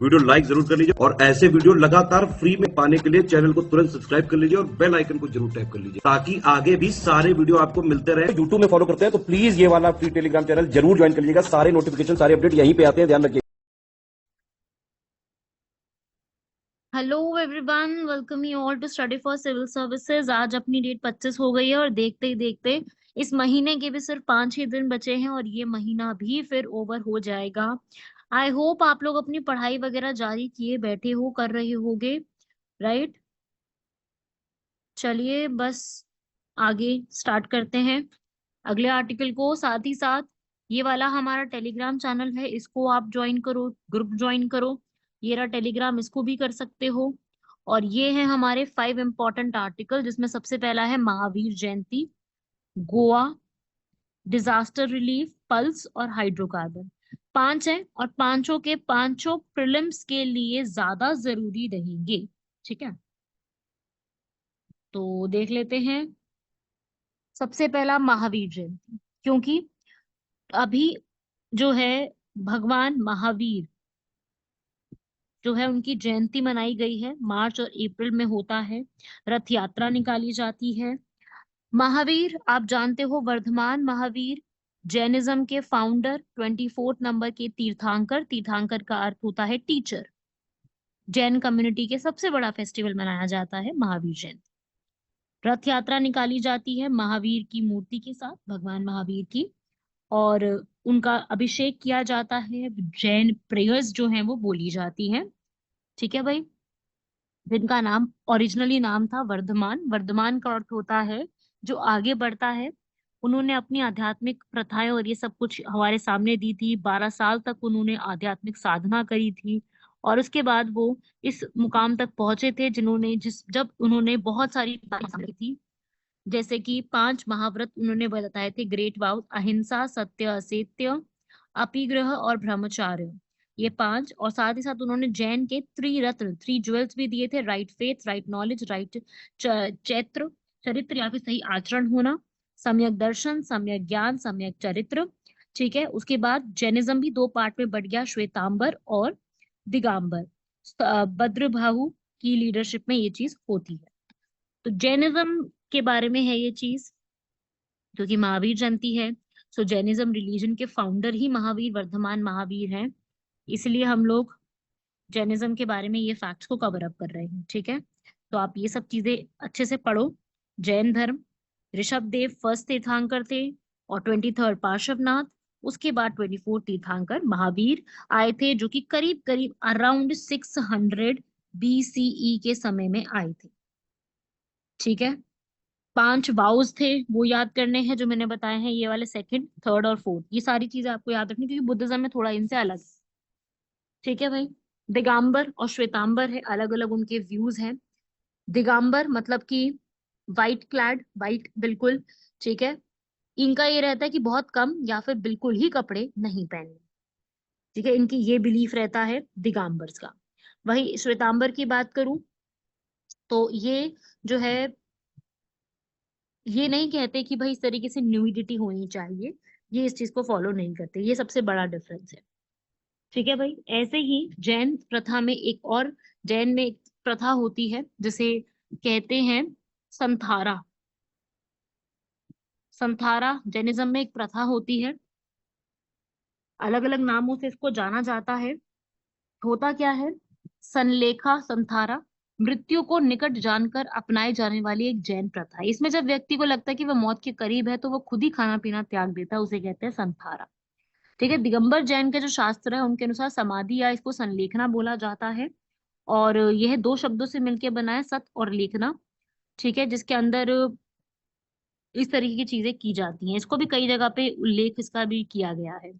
Video like जरूर कर लीजिए और ऐसे वीडियो लगातार फ्री में पाने के लिए चैनल को तुरंत सब्सक्राइब कर लीजिए और बेल आइकन को जरूर टैप कर लीजिए ताकि आगे भी सारे वीडियो आपको मिलते रहे। यूट्यूब में फॉलो करते हैं तो प्लीज ये वाला फ्री टेलीग्राम चैनल जरूर ज्वाइन कर लीजिएगा। सारे नोटिफिकेशन सारे अपडेट यहीं पे आते हैं, ध्यान रखिए। Hello everyone, welcome you all to study for civil services. आज अपनी डेट 25 हो गई है और देखते ही देखते इस महीने के भी सिर्फ 5 ही दिन बचे हैं और ये महीना भी फिर ओवर हो जाएगा। आई होप आप लोग अपनी पढ़ाई वगैरह जारी किए बैठे हो, कर रहे होगे, राइट। चलिए बस आगे स्टार्ट करते हैं अगले आर्टिकल को। साथ ही साथ ये वाला हमारा टेलीग्राम चैनल है, इसको आप ज्वाइन करो, ग्रुप ज्वाइन करो। ये रहा टेलीग्राम, इसको भी कर सकते हो। और ये है हमारे 5 इंपॉर्टेंट आर्टिकल, जिसमें सबसे पहला है Mahavir Jayanti, Goa, disaster relief, pulse और हाइड्रोकार्बन। 5 है और पांचों के पांचों प्रीलिम्स के लिए ज्यादा जरूरी रहेंगे। ठीक है, तो देख लेते हैं। सबसे पहला महावीर जयंती, क्योंकि अभी जो है भगवान महावीर जो है उनकी जयंती मनाई गई है। मार्च और अप्रैल में होता है, रथ यात्रा निकाली जाती है। महावीर आप जानते हो, वर्धमान महावीर जैनिज्म के फाउंडर, 24 नंबर के तीर्थंकर। तीर्थंकर का अर्थ होता है टीचर। जैन कम्युनिटी के सबसे बड़ा फेस्टिवल मनाया जाता है महावीर जयंती। रथ यात्रा निकाली जाती है महावीर की मूर्ति के साथ, भगवान महावीर की, और उनका अभिषेक किया जाता है। जैन प्रेयर्स जो हैं वो बोली जाती हैं। ठीक है भाई, जिनका नाम ओरिजिनली नाम था वर्धमान। वर्धमान का अर्थ होता है जो आगे बढ़ता है। उन्होंने अपनी आध्यात्मिक प्रथाएं और ये सब कुछ हमारे सामने दी थी। 12 साल तक उन्होंने आध्यात्मिक साधना करी थी और उसके बाद वो इस मुकाम तक पहुंचे थे जिन्होंने जिस जब उन्होंने बहुत सारी बातें की थी। जैसे कि 5 महाव्रत उन्होंने बताए थे, ग्रेट वाव, अहिंसा, सत्य, असत्य, अपिग्रह और ब्रह्मचार्य। ये 5, और साथ ही साथ उन्होंने जैन के त्रिरत्न, 3 ज्वेल्स भी दिए थे, right faith, right knowledge, right Chaitra, चरित्र या फिर सही आचरण होना, सम्यक दर्शन, सम्यक ज्ञान, सम्यक चरित्र। ठीक है, उसके बाद जैनिज्म भी 2 पार्ट में बट गया, श्वेतांबर और दिगंबर। भद्रबाहु की लीडरशिप में ये चीज होती है। तो जैनिज्म के बारे में है ये चीज, क्योंकि महावीर जयंती है। सो जैनिज्म रिलीजन के फाउंडर ही महावीर, वर्धमान महावीर हैं। इसलिए हम लोग जैनिज्म के बारे में ये फैक्ट्स को कवर अप कर रहे हैं। ठीक है, तो आप ये सब चीजें अच्छे से पढ़ो। जैन धर्म, ऋषभ देव फर्स्ट तीर्थंकर थे और 23rd पार्श्वनाथ। उसके बाद 24 तीर्थंकर महावीर आए थे, जो कि करीब करीब अराउंड 600 BCE के समय में आए थे। ठीक है, 5 वाउस थे वो याद करने हैं जो मैंने बताए हैं, ये वाले सेकंड, थर्ड और फोर्थ। ये सारी चीजें आपको याद रखनी, क्योंकि बुद्धिज्म में थोड़ा इनसे अलग है। ठीक है भाई, दिगंबर और श्वेतांबर है, अलग अलग उनके व्यूज हैं। दिगंबर मतलब कि वाइट क्लैड, वाइट बिल्कुल। ठीक है, इनका ये रहता है कि बहुत कम या फिर बिल्कुल ही कपड़े नहीं पहनने। ठीक है, इनकी ये बिलीफ रहता है दिगंबर्स का। वही श्वेतांबर की बात करूं तो ये जो है, ये नहीं कहते कि भाई इस तरीके से न्यूडिटी होनी चाहिए, ये इस चीज को फॉलो नहीं करते। ये सबसे बड़ा डिफरेंस है। ठीक है भाई, ऐसे ही जैन प्रथा में एक और, जैन में एक प्रथा होती है जिसे कहते हैं संथारा। संथारा जैनिज्म में एक प्रथा होती है, अलग अलग नामों से इसको जाना जाता है। होता क्या है, संलेखा संथारा मृत्यु को निकट जानकर अपनाए जाने वाली एक जैन प्रथा है। इसमें जब व्यक्ति को लगता है कि वह मौत के करीब है तो वो खुद ही खाना पीना त्याग देता है, उसे कहते हैं संथारा। ठीक है, दिगंबर जैन के जो शास्त्र है उनके अनुसार समाधि या इसको संलेखना बोला जाता है। और यह 2 शब्दों से मिलकर बना है, सत और लेखना। ठीक है, जिसके अंदर इस तरीके की चीजें की जाती हैं। इसको भी कई जगह पे उल्लेख इसका भी किया गया है।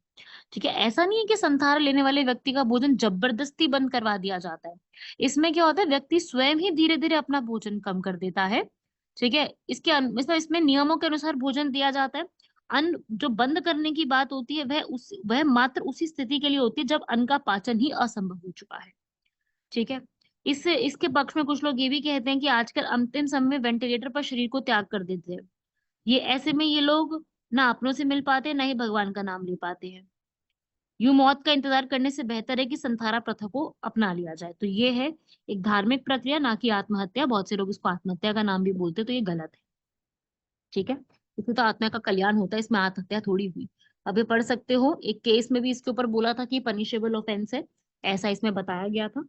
ठीक है, ऐसा नहीं है कि संथारा लेने वाले व्यक्ति का भोजन जबरदस्ती बंद करवा दिया जाता है। इसमें क्या होता है, व्यक्ति स्वयं ही धीरे धीरे अपना भोजन कम कर देता है। ठीक है, मतलब इसमें नियमों के अनुसार भोजन दिया जाता है। अन्न जो बंद करने की बात होती है वह मात्र उसी स्थिति के लिए होती है जब अन्न का पाचन ही असंभव हो चुका है। ठीक है, इससे इसके पक्ष में कुछ लोग ये भी कहते हैं कि आजकल अंतिम समय में वेंटिलेटर पर शरीर को त्याग कर देते हैं। ये ऐसे में ये लोग ना अपनों से मिल पाते, ना ही भगवान का नाम ले पाते हैं। यूं मौत का इंतजार करने से बेहतर है कि संथारा प्रथा को अपना लिया जाए। तो ये है एक धार्मिक प्रक्रिया, ना कि आत्महत्या। बहुत से लोग इसको आत्महत्या का नाम भी बोलते हैं, तो ये गलत है। ठीक है, इसमें तो आत्मा का कल्याण होता है, इसमें आत्महत्या थोड़ी हुई। अभी पढ़ सकते हो, एक केस में भी इसके ऊपर बोला था कि पनिशेबल ऑफेंस है, ऐसा इसमें बताया गया था।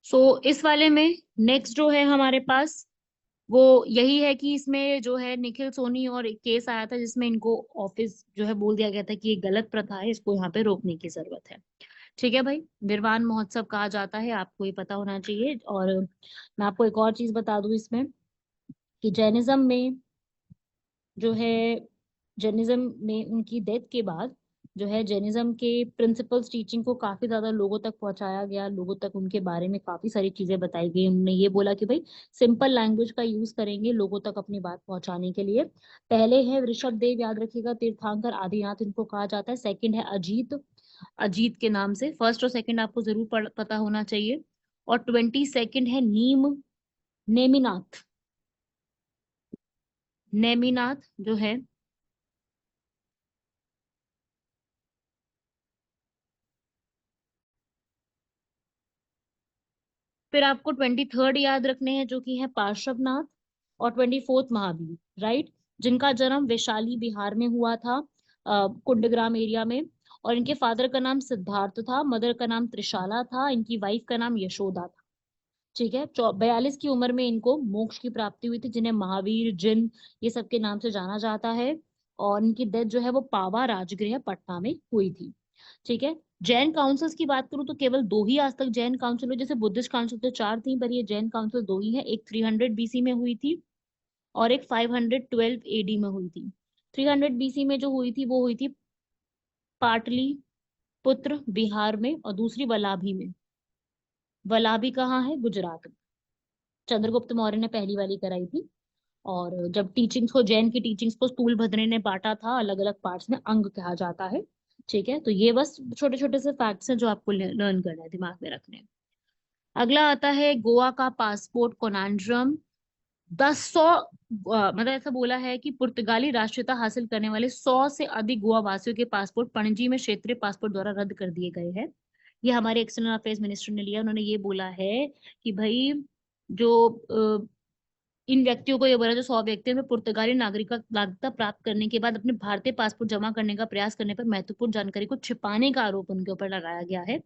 सो इस वाले में नेक्स्ट जो है हमारे पास, वो यही है कि इसमें जो है निखिल सोनी और एक केस आया था जिसमें इनको ऑफिस जो है बोल दिया गया था कि ये गलत प्रथा है, इसको यहाँ पे रोकने की जरूरत है। ठीक है भाई, निर्वाण महोत्सव कहा जाता है, आपको ये पता होना चाहिए। और मैं आपको एक और चीज बता दूं इसमें, कि जैनिज्म में जो है, जैनिज्म में उनकी डेथ के बाद जो है जैनिज्म के प्रिंसिपल्स टीचिंग को काफी ज्यादा लोगों तक पहुंचाया गया, लोगों तक उनके बारे में काफी सारी चीजें बताई गई। उन्होंने ये बोला कि भाई सिंपल लैंग्वेज का यूज करेंगे लोगों तक अपनी बात पहुंचाने के लिए। पहले है ऋषभ देव, याद रखिएगा, तीर्थंकर आदिनाथ इनको कहा जाता है। सेकंड है अजीत, अजीत के नाम से। फर्स्ट और सेकंड आपको जरूर पता होना चाहिए। और 22 है नेमिनाथ, नेमिनाथ जो है। फिर आपको 23 याद रखने हैं, जो कि है पार्श्वनाथ। और 24 महावीर, राइट, जिनका जन्म वैशाली बिहार में हुआ था, कुंडग्राम एरिया में। और इनके फादर का नाम सिद्धार्थ था, मदर का नाम त्रिशाला था, इनकी वाइफ का नाम यशोदा था। ठीक है, 42 की उम्र में इनको मोक्ष की प्राप्ति हुई थी, जिन्हें महावीर, जिन, ये सब के नाम से जाना जाता है। और इनकी डेथ जो है वो पावा राजगृह पटना में हुई थी। ठीक है, जैन काउंसिल्स की बात करूं तो केवल दो ही आज तक जैन काउंसिल हुए। जैसे बुद्धिस्ट काउंसिल तो चार थी, पर ये जैन काउंसिल दो ही है। एक 300 बीसी में हुई थी, और एक 512 एडी में हुई थी। 300 बीसी में जो हुई थी वो हुई थी पाटलिपुत्र बिहार में, और दूसरी वलाभी में। वलाभी कहाँ है? गुजरात में। चंद्रगुप्त मौर्य ने पहली वाली कराई थी। और जब टीचिंग्स को, जैन की टीचिंग्स को स्थूलभद्र ने बांटा था अलग अलग पार्ट्स में, अंग कहा जाता है। ठीक है, तो ये बस छोटे छोटे से फैक्ट्स हैं जो आपको लर्न करना है, दिमाग में रखने हैं। अगला आता है गोवा का पासपोर्ट कोनांड्रम। 10 100 मतलब ऐसा बोला है कि पुर्तगाली राष्ट्रीयता हासिल करने वाले 100 से अधिक गोवा वासियों के पासपोर्ट पणजी में क्षेत्रीय पासपोर्ट द्वारा रद्द कर दिए गए हैं। ये हमारे एक्सटर्नल अफेयर्स मिनिस्टर ने लिया। उन्होंने ये बोला है कि भाई जो इन व्यक्तियों को, ये बोला, जो 100 व्यक्तियों में पुर्तगाली नागरिकता प्राप्त करने के बाद अपने भारतीय पासपोर्ट जमा करने का प्रयास करने पर महत्वपूर्ण जानकारी को छिपाने का आरोप उनके ऊपर लगाया गया है।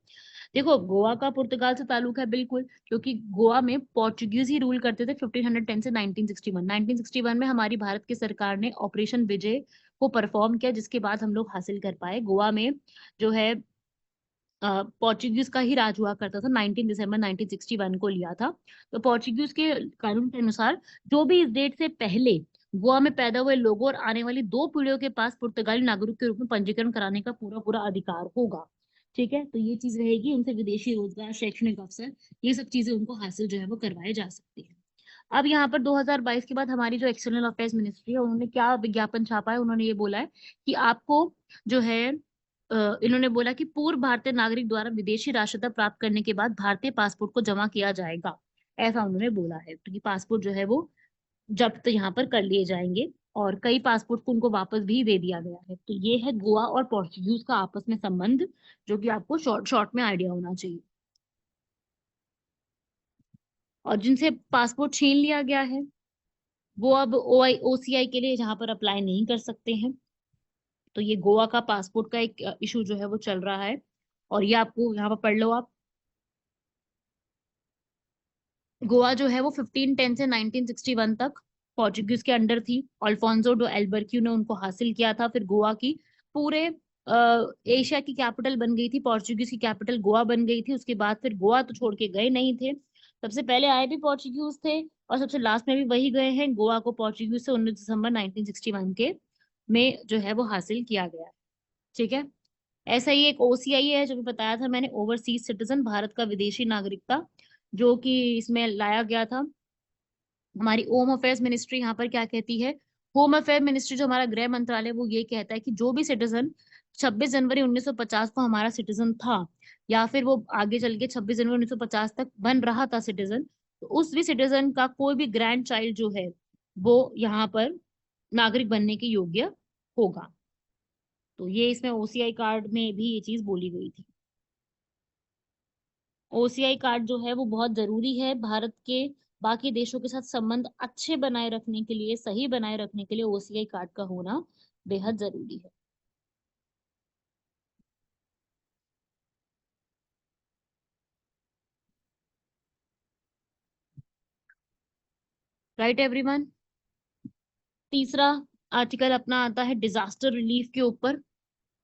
देखो, गोवा का पुर्तगाल से ताल्लुक है बिल्कुल, क्योंकि गोवा में पोर्चुगीज ही रूल करते थे 1510 से 1961। 1961 में हमारी भारत की सरकार ने ऑपरेशन विजय को परफॉर्म किया, जिसके बाद हम लोग हासिल कर पाए। गोवा में जो है पोर्चुगीज का ही राज हुआ करता था। 19 दिसंबर 1961 को लिया था। तो पोर्चुगीज के कानून के अनुसार जो भी इस डेट से पहले गोवा में पैदा हुए लोगों और आने वाली 2 पीढ़ियों के पास पुर्तगाली नागरिक के रूप में पंजीकरण कराने का पूरा पूरा अधिकार होगा। ठीक है, तो ये चीज रहेगी। उनसे विदेशी रोजगार, शैक्षणिक अवसर, ये सब चीजें उनको हासिल जो है वो करवाए जा सकती है। अब यहाँ पर 2022 के बाद हमारी जो एक्सटर्नल अफेयर्स मिनिस्ट्री है, उन्होंने क्या विज्ञापन छापा है? उन्होंने ये बोला है कि आपको जो है इन्होंने बोला कि पूर्व भारतीय नागरिक द्वारा विदेशी राष्ट्रीयता प्राप्त करने के बाद भारतीय पासपोर्ट को जमा किया जाएगा, ऐसा उन्होंने बोला है। क्योंकि पासपोर्ट जो है वो जब्त यहाँ पर कर लिए जाएंगे, और कई पासपोर्ट को उनको वापस भी दे दिया गया है। तो ये है गोवा और पोर्चुगीज का आपस में संबंध, जो कि आपको शॉर्ट शॉर्ट में आइडिया होना चाहिए। और जिनसे पासपोर्ट छीन लिया गया है, वो अब OCI के लिए जहाँ पर अप्लाई नहीं कर सकते हैं। तो ये गोवा का पासपोर्ट का एक इशू जो है वो चल रहा है। और ये आपको यहाँ पर पढ़ लो आप। गोवा जो है वो 1510 से 1961 तक पोर्चुगीज के अंडर थी। अल्फोंसो डो एल्बर्क्यू ने उनको हासिल किया था। फिर गोवा की पूरे एशिया की कैपिटल बन गई थी, पोर्चुगीज की कैपिटल गोवा बन गई थी। उसके बाद फिर गोवा तो छोड़ के गए नहीं थे, सबसे पहले आए भी पोर्चुगीज थे, और सबसे लास्ट में भी वही गए हैं। गोवा को पोर्चुगीज से 19 दिसंबर 1961 के में जो है वो हासिल किया गया है। ठीक है, ऐसा ही एक OCI है जो भी बताया था मैंने, ओवरसीज सिटीजन, भारत का विदेशी नागरिकता, जो कि इसमें लाया गया था। हमारी होम अफेयर्स मिनिस्ट्री यहाँ पर क्या कहती है? होम अफेयर मिनिस्ट्री, जो हमारा गृह मंत्रालय, वो ये कहता है कि जो भी सिटीजन 26 जनवरी 1950 को हमारा सिटीजन था, या फिर वो आगे चल के 26 जनवरी 1950 तक बन रहा था सिटीजन, तो उस भी सिटीजन का कोई भी ग्रैंड चाइल्ड जो है वो यहाँ पर नागरिक बनने के योग्य होगा। तो ये इसमें ओसीआई कार्ड में भी ये चीज बोली गई थी। ओसीआई कार्ड जो है वो बहुत जरूरी है भारत के बाकी देशों के साथ संबंध अच्छे बनाए रखने के लिए, सही बनाए रखने के लिए ओसीआई कार्ड का होना बेहद जरूरी है। Right everyone. तीसरा आर्टिकल अपना आता है डिजास्टर रिलीफ के ऊपर।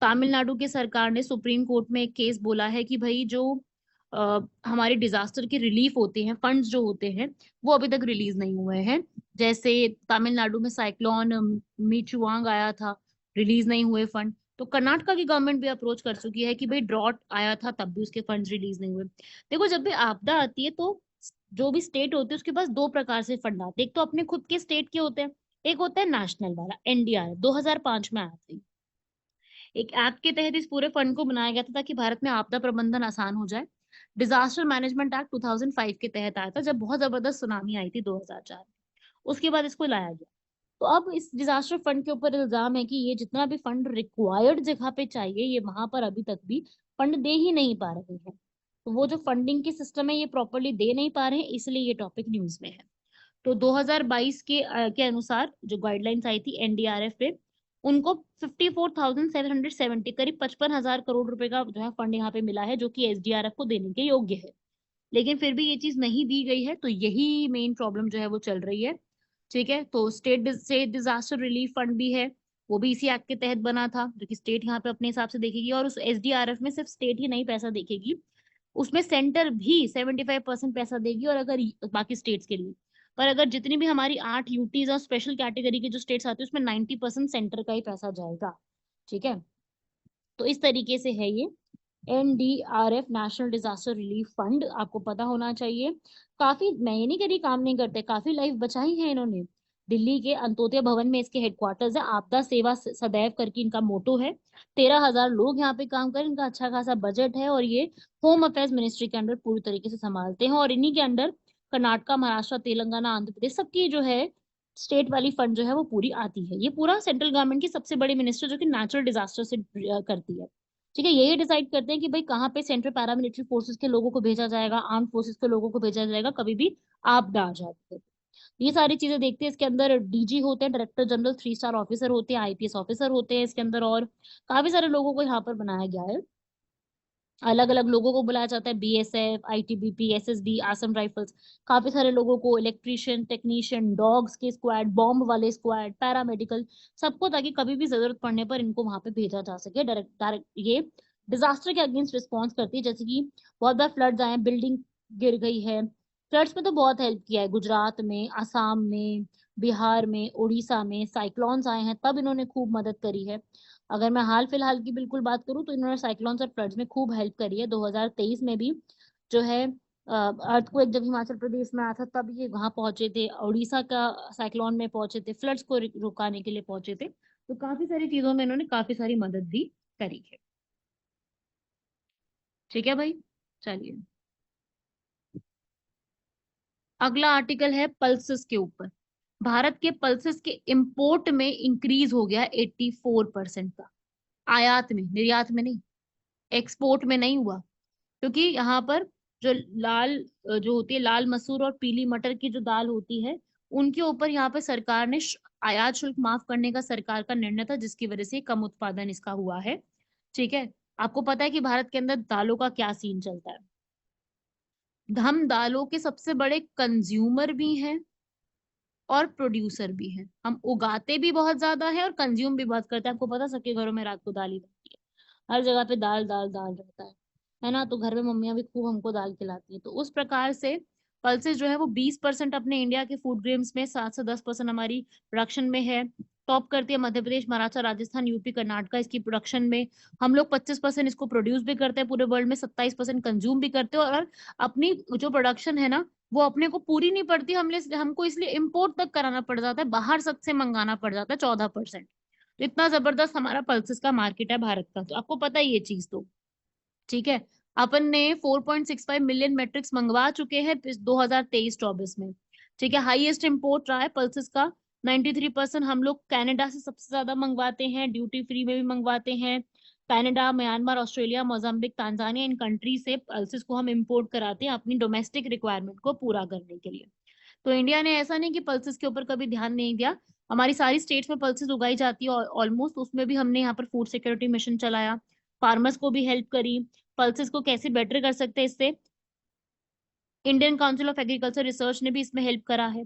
तमिलनाडु की सरकार ने सुप्रीम कोर्ट में एक केस बोला है कि भाई जो हमारे डिजास्टर के रिलीफ होते हैं, फंड्स जो होते हैं, वो अभी तक रिलीज नहीं हुए हैं। जैसे तमिलनाडु में साइक्लोन मीचुआंग आया था, रिलीज नहीं हुए फंड। तो कर्नाटका की गवर्नमेंट भी अप्रोच कर चुकी है कि भाई ड्रॉट आया था तब भी उसके फंड्स रिलीज नहीं हुए। देखो, जब भी आपदा आती है तो जो भी स्टेट होती है उसके पास दो प्रकार से फंड आते हैं। एक तो अपने खुद के स्टेट के होते हैं, एक होता है नेशनल वाला, एनडीआरएफ 2005 में आया था। एक ऐप के तहत इस पूरे फंड को बनाया गया था ताकि भारत में आपदा प्रबंधन आसान हो जाए। डिजास्टर मैनेजमेंट एक्ट 2005 के तहत आया था, जब बहुत जबरदस्त सुनामी आई थी 2004 में। उसके बाद इसको लाया गया। तो अब इस डिजास्टर फंड के ऊपर इल्जाम है कि ये जितना भी फंड रिक्वायर्ड जगह पे चाहिए, ये वहां पर अभी तक भी फंड दे ही नहीं पा रहे हैं। तो वो जो फंडिंग की सिस्टम है ये प्रॉपरली दे नहीं पा रहे हैं, इसलिए ये टॉपिक न्यूज में है। तो 2022 के अनुसार जो गाइडलाइंस आई थी एनडीआरएफ पे, उनको 54,770, करीब 55,000 करोड़ रुपए का जो है फंड यहाँ पे मिला है, जो कि एसडीआरएफ को देने के योग्य है। लेकिन फिर भी ये चीज नहीं दी गई है, तो यही मेन प्रॉब्लम जो है वो चल रही है। ठीक है, तो स्टेट डिजास्टर रिलीफ फंड भी है, वो भी इसी एक्ट के तहत बना था, जो कि स्टेट यहाँ पे अपने हिसाब से देखेगी। और उस एसडीआरएफ में सिर्फ स्टेट ही नहीं पैसा देखेगी, उसमें सेंटर भी 75% पैसा देगी, और अगर बाकी स्टेट्स के लिए। पर अगर जितनी भी हमारी 8 यूटीज और स्पेशल कैटेगरी के जो स्टेट्स आते हैं उसमें 90% सेंटर का ही पैसा जाएगा। ठीक है, तो इस तरीके से है ये NDRF, national disaster relief fund, आपको पता होना चाहिए। काफी, मैं ये नहीं कह रही काम नहीं करते, काफी लाइफ बचाई है इन्होंने। दिल्ली के अंत्योदय भवन में इसके हेडक्वार्टर्स है, आपदा सेवा सदैव करके इनका मोटो है। 13,000 लोग यहाँ पे काम करें, इनका अच्छा खासा बजट है, और ये होम अफेयर्स मिनिस्ट्री के अंडर पूरी तरीके से संभालते हैं। और इन्हीं के अंडर कर्नाटका, महाराष्ट्र, तेलंगाना, आंध्र प्रदेश, सबकी जो है स्टेट वाली फंड जो है वो पूरी आती है। ये पूरा सेंट्रल गवर्नमेंट की सबसे बड़ी मिनिस्टर जो कि नेचुरल डिजास्टर से करती है। ठीक है, यही डिसाइड करते हैं कि भाई कहाँ पे सेंट्रल पैरामिलिट्री फोर्सेस के लोगों को भेजा जाएगा, आर्म फोर्सेस के लोगों को भेजा जाएगा कभी भी आपदा आ जाती है। ये सारी चीजें देखते हैं। इसके अंदर डीजी होते हैं, डायरेक्टर जनरल, 3 स्टार ऑफिसर होते हैं, आईपीएस ऑफिसर होते हैं इसके अंदर, और काफी सारे लोगों को यहाँ पर बनाया गया है। अलग अलग लोगों को बुलाया जाता है, BSF, ITBP, SSB, Assam rifles, काफी सारे लोगों को, इलेक्ट्रिशियन, टेक्नीशियन, डॉग्स के स्क्वाड, बॉम्ब वाले स्क्वाड, पैरामेडिकल, सबको, ताकि कभी भी जरूरत पड़ने पर इनको वहां पे भेजा जा सके। डायरेक्ट डायरेक्ट ये डिजास्टर के अगेंस्ट रिस्पॉन्स करती है। जैसे कि बहुत बार फ्लड्स आए, बिल्डिंग गिर गई है, फ्लड्स में तो बहुत हेल्प किया है, गुजरात में, असम में, बिहार में, उड़ीसा में साइक्लोन्स आए हैं तब इन्होंने खूब मदद करी है। अगर मैं हाल फिलहाल की बिल्कुल बात करूं तो इन्होंने साइक्लोन्स और फ्लड्स में खूब हेल्प करी है। 2023 में भी जो है अर्थक्वेक जब हिमाचल प्रदेश में आया था तब ये वहां पहुंचे थे, उड़ीसा का साइक्लोन में पहुंचे थे, फ्लड्स को रुकाने के लिए पहुंचे थे। तो काफी सारी चीजों में इन्होंने काफी सारी मदद भी करी है। ठीक है भाई, चलिए अगला आर्टिकल है पल्सेस के ऊपर। भारत के पल्सेस के इंपोर्ट में इंक्रीज हो गया 84% का। आयात में, निर्यात में नहीं, एक्सपोर्ट में नहीं हुआ। क्योंकि यहाँ पर जो लाल जो होती है, लाल मसूर और पीली मटर की जो दाल होती है, उनके ऊपर यहाँ पे सरकार ने आयात शुल्क माफ करने का सरकार का निर्णय था, जिसकी वजह से कम उत्पादन इसका हुआ है। ठीक है, आपको पता है कि भारत के अंदर दालों का क्या सीन चलता है। हम दालों के सबसे बड़े कंज्यूमर भी हैं और प्रोड्यूसर भी हैं। हम उगाते भी बहुत ज्यादा है और कंज्यूम भी बहुत करते हैं। आपको पता, सबके घरों में रात को दाल ही बनती है, हर जगह पे दाल दाल दाल रहता है ना। तो घर में मम्मियां भी खूब हमको दाल खिलाती है। तो उस प्रकार से पल्सेस जो है वो 20% अपने इंडिया के फूड ग्रेन्स में, 7 से 10% हमारी प्रोडक्शन में है। टॉप करती है मध्य प्रदेश, महाराष्ट्र, राजस्थान, यूपी, कर्नाटका इसकी प्रोडक्शन में। हम लोग 25% इसको प्रोड्यूस भी करते हैं पूरे वर्ल्ड में, 27% कंज्यूम भी करते हैं। और अपनी जो प्रोडक्शन है ना, वो अपने को पूरी नहीं पड़ती, हमको इसलिए इम्पोर्ट तक कराना पड़ जाता है, बाहर सबसे मंगाना पड़ जाता है 14%। तो इतना जबरदस्त हमारा पल्सेस का मार्केट है भारत का, तो आपको पता है ये चीज तो। ठीक है, अपन ने 4.65 मिलियन मैट्रिक्स मंगवा चुके हैं इस 2023-24 में। ठीक है, हाईएस्ट इंपोर्ट रहा है पल्सेस का 93% हम लोग कनाडा से सबसे ज्यादा मंगवाते हैं, ड्यूटी फ्री में भी मंगवाते हैं। Canada, Myanmar, Australia, Mozambique, Tanzania, in country से पल्सेस को हम इंपोर्ट कराते हैं अपनी डोमेस्टिक रिक्वायरमेंट को पूरा करने के लिए। तो इंडिया ने ऐसा नहीं कि पल्सेस के ऊपर कभी ध्यान नहीं दिया। हमारी सारी स्टेट्स में पल्सेस उगाई जाती है ऑलमोस्ट, उसमें भी हमने यहाँ पर फूड सिक्योरिटी मिशन चलाया, फार्मर्स को भी हेल्प करी। पल्सेस को कैसे बेटर कर सकते हैं, इससे Indian council of agriculture research ने भी इसमें हेल्प करा है।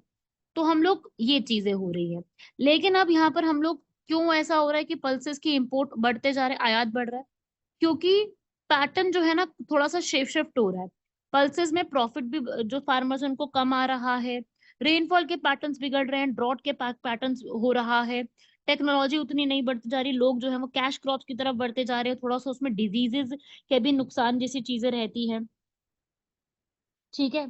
तो हम लोग ये चीजें हो रही है। लेकिन अब यहाँ पर हम लोग क्यों ऐसा हो रहा है कि पल्सेस की इंपोर्ट बढ़ते जा रहे हैं, आयात बढ़ रहा है? क्योंकि पैटर्न जो है ना थोड़ा सा शेप शिफ्ट हो रहा है। पल्सेस में प्रॉफिट भी जो फार्मर्स उनको कम आ रहा है, रेनफॉल के पैटर्न्स बिगड़ रहे हैं, ड्रॉट के पैटर्न्स हो रहा है, टेक्नोलॉजी उतनी नहीं बढ़ती जा रही, लोग जो है वो कैश क्रॉप्स की तरफ बढ़ते जा रहे हैं, थोड़ा सा उसमें डिजीजेस के भी नुकसान जैसी चीजें रहती है। ठीक है।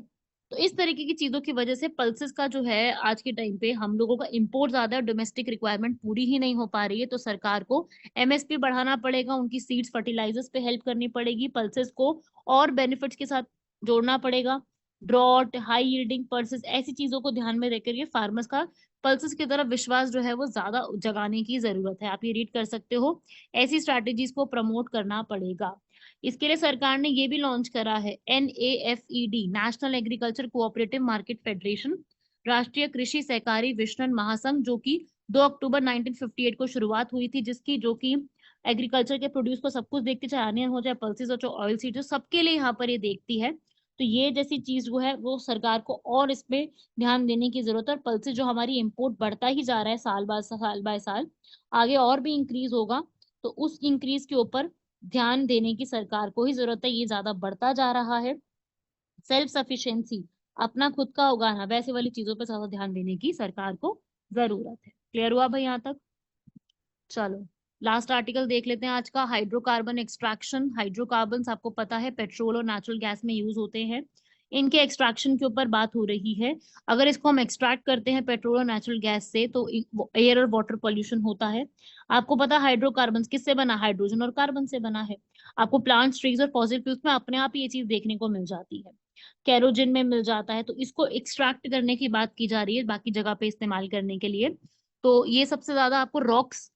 तो इस तरीके की चीजों की वजह से पल्सेस का जो है आज के टाइम पे हम लोगों का इंपोर्ट ज्यादा है, डोमेस्टिक रिक्वायरमेंट पूरी ही नहीं हो पा रही है। तो सरकार को एमएसपी बढ़ाना पड़ेगा, उनकी सीड्स फर्टिलाइजर्स पे हेल्प करनी पड़ेगी, पल्सेस को और बेनिफिट्स के साथ जोड़ना पड़ेगा। ड्रॉट, हाई यील्डिंग पल्सेस, ऐसी चीजों को ध्यान में रखकर ये फार्मर्स का पल्सेस की तरफ विश्वास जो है वो ज्यादा जगाने की जरूरत है। आप ये रीड कर सकते हो। ऐसी स्ट्रैटेजीज को प्रमोट करना पड़ेगा। इसके लिए सरकार ने ये भी लॉन्च करा है NAFED, national agriculture cooperative market federation, राष्ट्रीय कृषि सहकारी विपणन महासंघ, जो कि 2 अक्टूबर 1958 को शुरुआत हुई थी, जिसकी जो कि एग्रीकल्चर के प्रोड्यूस को सब कुछ देखती, चाहे अनियन हो, चाहे पल्सेस हो, चाहे ऑयल सीड हो, सबके लिए यहाँ पर ये देखती है। तो ये जैसी चीज वो है वो सरकार को और इसमें ध्यान देने की जरूरत है। और पल्सेस जो हमारी इंपोर्ट बढ़ता ही जा रहा है साल बाय साल, आगे और भी इंक्रीज होगा। तो उस इंक्रीज के ऊपर ध्यान देने की सरकार को ही जरूरत है, ये ज्यादा बढ़ता जा रहा है। सेल्फ सफिशिएंसी, अपना खुद का उगाना, वैसे वाली चीजों पर ज्यादा ध्यान देने की सरकार को जरूरत है। क्लियर हुआ भाई यहाँ तक? चलो लास्ट आर्टिकल देख लेते हैं आज का, हाइड्रोकार्बन एक्सट्रैक्शन। हाइड्रोकार्बन्स आपको पता है पेट्रोल और नेचुरल गैस में यूज होते हैं। इनके एक्सट्रैक्शन के ऊपर बात हो रही है। अगर इसको हम एक्सट्रैक्ट करते हैं पेट्रोल और नेचुरल गैस से तो एयर और वाटर पोल्यूशन होता है। आपको पता है हाइड्रोकार्बन्स किससे बना? हाइड्रोजन और कार्बन से बना है। आपको प्लांट्स, ट्रीज और फॉसिल फ्यूल्स में अपने आप ही ये चीज देखने को मिल जाती है, केरोजिन में मिल जाता है। तो इसको एक्सट्रैक्ट करने की बात की जा रही है बाकी जगह पे इस्तेमाल करने के लिए। तो ये सबसे ज्यादा आपको rocks,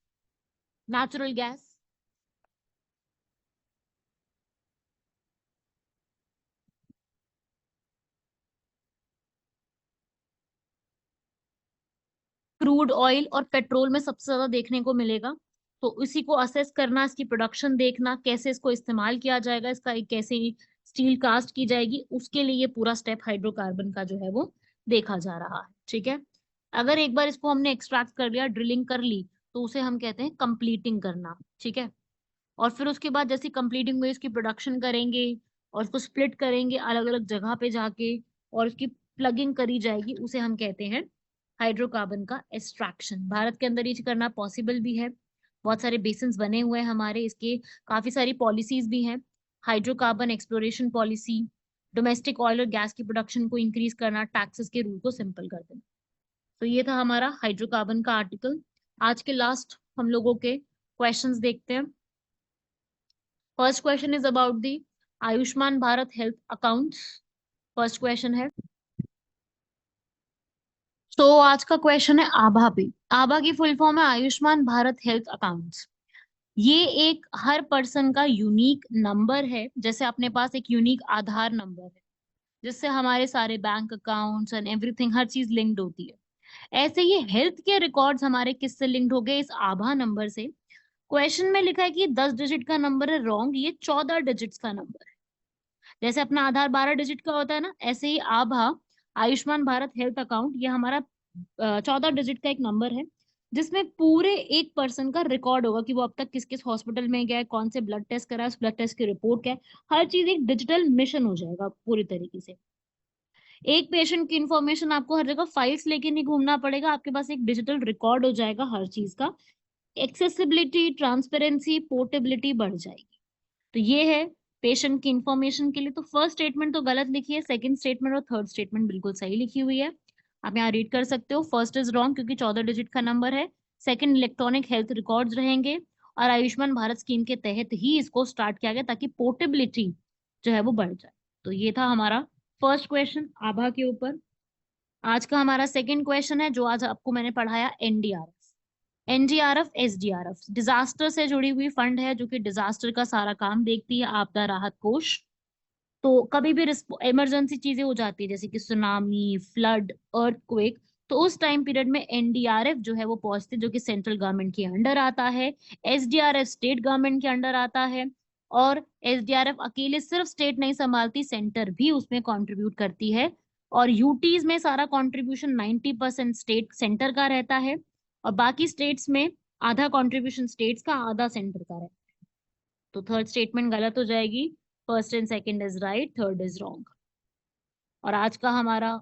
natural gas, crude oil और पेट्रोल में सबसे ज्यादा देखने को मिलेगा। तो इसी को असेस करना, इसकी प्रोडक्शन देखना, कैसे इसको इस्तेमाल किया जाएगा, इसका एक कैसे स्टील कास्ट की जाएगी, उसके लिए ये पूरा स्टेप हाइड्रोकार्बन का जो है वो देखा जा रहा है। ठीक है। अगर एक बार इसको हमने एक्सट्रैक्ट कर लिया, ड्रिलिंग कर ली, तो उसे हम कहते हैं कंप्लीटिंग करना। ठीक है। और फिर उसके बाद जैसे कंप्लीटिंग हुई इसकी प्रोडक्शन करेंगे और उसको स्प्लिट करेंगे अलग अलग जगह पे जाके, और उसकी प्लगिंग करी जाएगी, उसे हम कहते हैं हाइड्रोकार्बन का एक्सट्रैक्शन। भारत के अंदर ये करना पॉसिबल भी है, बहुत सारे बेसिन्स बने हुए हैं हमारे, इसके काफी सारी पॉलिसीज भी हैं। Hydrocarbon exploration policy, domestic oil और गैस की प्रोडक्शन को इंक्रीज करना, टैक्सेस के रूल को सिंपल कर देना। तो ये था हमारा हाइड्रोकार्बन का आर्टिकल। आज के लास्ट हम लोगों के क्वेश्चंस देखते हैं। First question is about the Ayushman Bharat health accounts. First question है, तो आज का क्वेश्चन है आभा पे। आभा की फुल फॉर्म है आयुष्मान भारत हेल्थ अकाउंट्स। ये एक हर पर्सन का यूनिक नंबर है, जैसे अपने पास एक यूनिक आधार नंबर है जिससे हमारे सारे बैंक अकाउंट्स एंड एवरीथिंग हर चीज लिंक्ड होती है। ऐसे ये हेल्थ के रिकॉर्ड्स हमारे किससे लिंक्ड हो गए? इस आभा नंबर से। क्वेश्चन में लिखा है कि 10 डिजिट का नंबर है, रॉन्ग, ये 14 डिजिट्स का नंबर है। जैसे अपना आधार 12 डिजिट का होता है ना, ऐसे ही आभा आयुष्मान भारत हेल्थ अकाउंट ये हमारा 14 डिजिट का एक नंबर है, जिसमें पूरे एक पर्सन का रिकॉर्ड होगा कि वो अब तक किस किस हॉस्पिटल में गया है, कौन से ब्लड टेस्ट करा है, उस ब्लड टेस्ट की रिपोर्ट क्या है। हर चीज एक डिजिटल मिशन हो जाएगा पूरी तरीके से। एक पेशेंट की इंफॉर्मेशन आपको हर जगह फाइल्स लेके नहीं घूमना पड़ेगा, आपके पास एक डिजिटल रिकॉर्ड हो जाएगा हर चीज का। एक्सेसिबिलिटी, ट्रांसपेरेंसी, पोर्टेबिलिटी बढ़ जाएगी। तो ये है पेशेंट की इंफॉर्मेशन के लिए। तो फर्स्ट स्टेटमेंट तो गलत लिखी है, सेकंड स्टेटमेंट और थर्ड स्टेटमेंट बिल्कुल सही लिखी हुई है। आप यहाँ रीड कर सकते हो। फर्स्ट इज रॉन्ग क्योंकि 14 डिजिट का नंबर है। सेकंड, इलेक्ट्रॉनिक हेल्थ रिकॉर्ड्स रहेंगे और आयुष्मान भारत स्कीम के तहत ही इसको स्टार्ट किया गया ताकि पोर्टेबिलिटी जो है वो बढ़ जाए। तो ये था हमारा फर्स्ट क्वेश्चन आभा के ऊपर। आज का हमारा सेकंड क्वेश्चन है, जो आज आपको मैंने पढ़ाया, एनडीआरएफ। एनडीआरएफ एसडीआरएफ डिजास्टर से जुड़ी हुई फंड है, जो कि डिजास्टर का सारा काम देखती है, आपदा राहत कोष। तो कभी भी इमरजेंसी चीजें हो जाती है, जैसे कि सुनामी, फ्लड, अर्थक्वेक, तो उस टाइम पीरियड में एनडीआरएफ जो है वो पहुंचती है, जो कि सेंट्रल गवर्नमेंट के अंडर आता है। एसडीआरएफ स्टेट गवर्नमेंट के अंडर आता है। और एसडीआरएफ अकेले सिर्फ स्टेट नहीं संभालती, सेंटर भी उसमें कंट्रीब्यूट करती है। और यूटीज में सारा कंट्रीब्यूशन 90% स्टेट सेंटर का रहता है, और बाकी स्टेट्स में आधा कंट्रीब्यूशन स्टेट्स का, आधा सेंटर का रहता है। तो थर्ड स्टेटमेंट गलत हो जाएगी। First and second is right, third is wrong. और आज का हमारा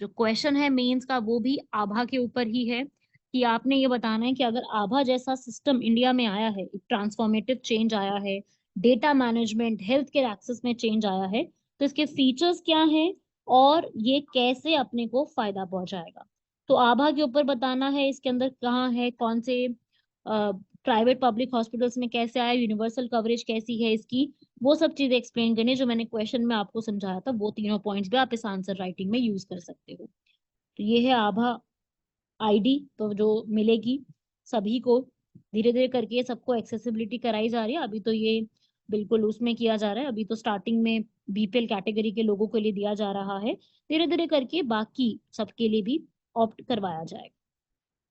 जो क्वेश्चन है मेंस का, वो भी आभा के ऊपर ही है, कि आपने ये बताना है कि अगर आभा जैसा सिस्टम इंडिया में आया है, एक ट्रांसफॉर्मेटिव चेंज आया है, data management, health care access में चेंज आया है, तो इसके फीचर्स क्या हैं और ये कैसे अपने को फायदा पहुंचाएगा। तो आभा के ऊपर बताना है, इसके अंदर कहाँ है, कौन से प्राइवेट पब्लिक हॉस्पिटल्स में कैसे आया, यूनिवर्सल कवरेज कैसी है इसकी, वो सब चीजें एक्सप्लेन करनी है, जो मैंने क्वेश्चन में आपको समझाया था। वो तीनों पॉइंट्स भी आप इस आंसर राइटिंग में यूज कर सकते हो। तो ये है आभा आईडी, तो जो मिलेगी सभी को, धीरे धीरे करके सबको एक्सेसिबिलिटी कराई जा रही है। अभी तो ये बिल्कुल उसमें किया जा रहा है, अभी तो स्टार्टिंग में बीपीएल कैटेगरी के लोगों के लिए दिया जा रहा है, धीरे धीरे करके बाकी सबके लिए भी ऑप्ट करवाया जाएगा।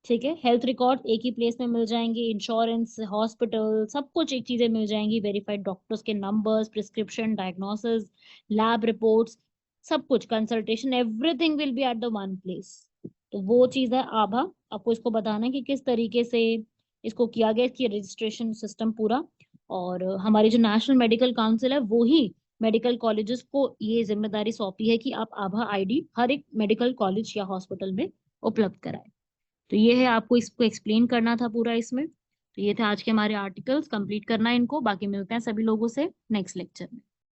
ठीक है, हेल्थ रिकॉर्ड एक ही प्लेस में मिल जाएंगे, इंश्योरेंस, हॉस्पिटल, सब कुछ एक चीजें मिल जाएंगी, वेरीफाइड डॉक्टर्स के numbers, prescription, diagnosis, lab reports, सब कुछ, consultation, everything will be at the one place. तो वो चीज है आभा। आपको इसको बताना है कि किस तरीके से इसको किया गया, इसकी रजिस्ट्रेशन सिस्टम पूरा। और हमारी जो नेशनल मेडिकल काउंसिल है, वो ही मेडिकल कॉलेजेस को ये जिम्मेदारी सौंपी है कि आप आभा आईडी हर एक मेडिकल कॉलेज या हॉस्पिटल में उपलब्ध कराएं। तो ये है, आपको इसको एक्सप्लेन करना था पूरा इसमें। तो ये थे आज के हमारे आर्टिकल्स, कंप्लीट करना है इनको, बाकी मिलते हैं सभी लोगों से नेक्स्ट लेक्चर में।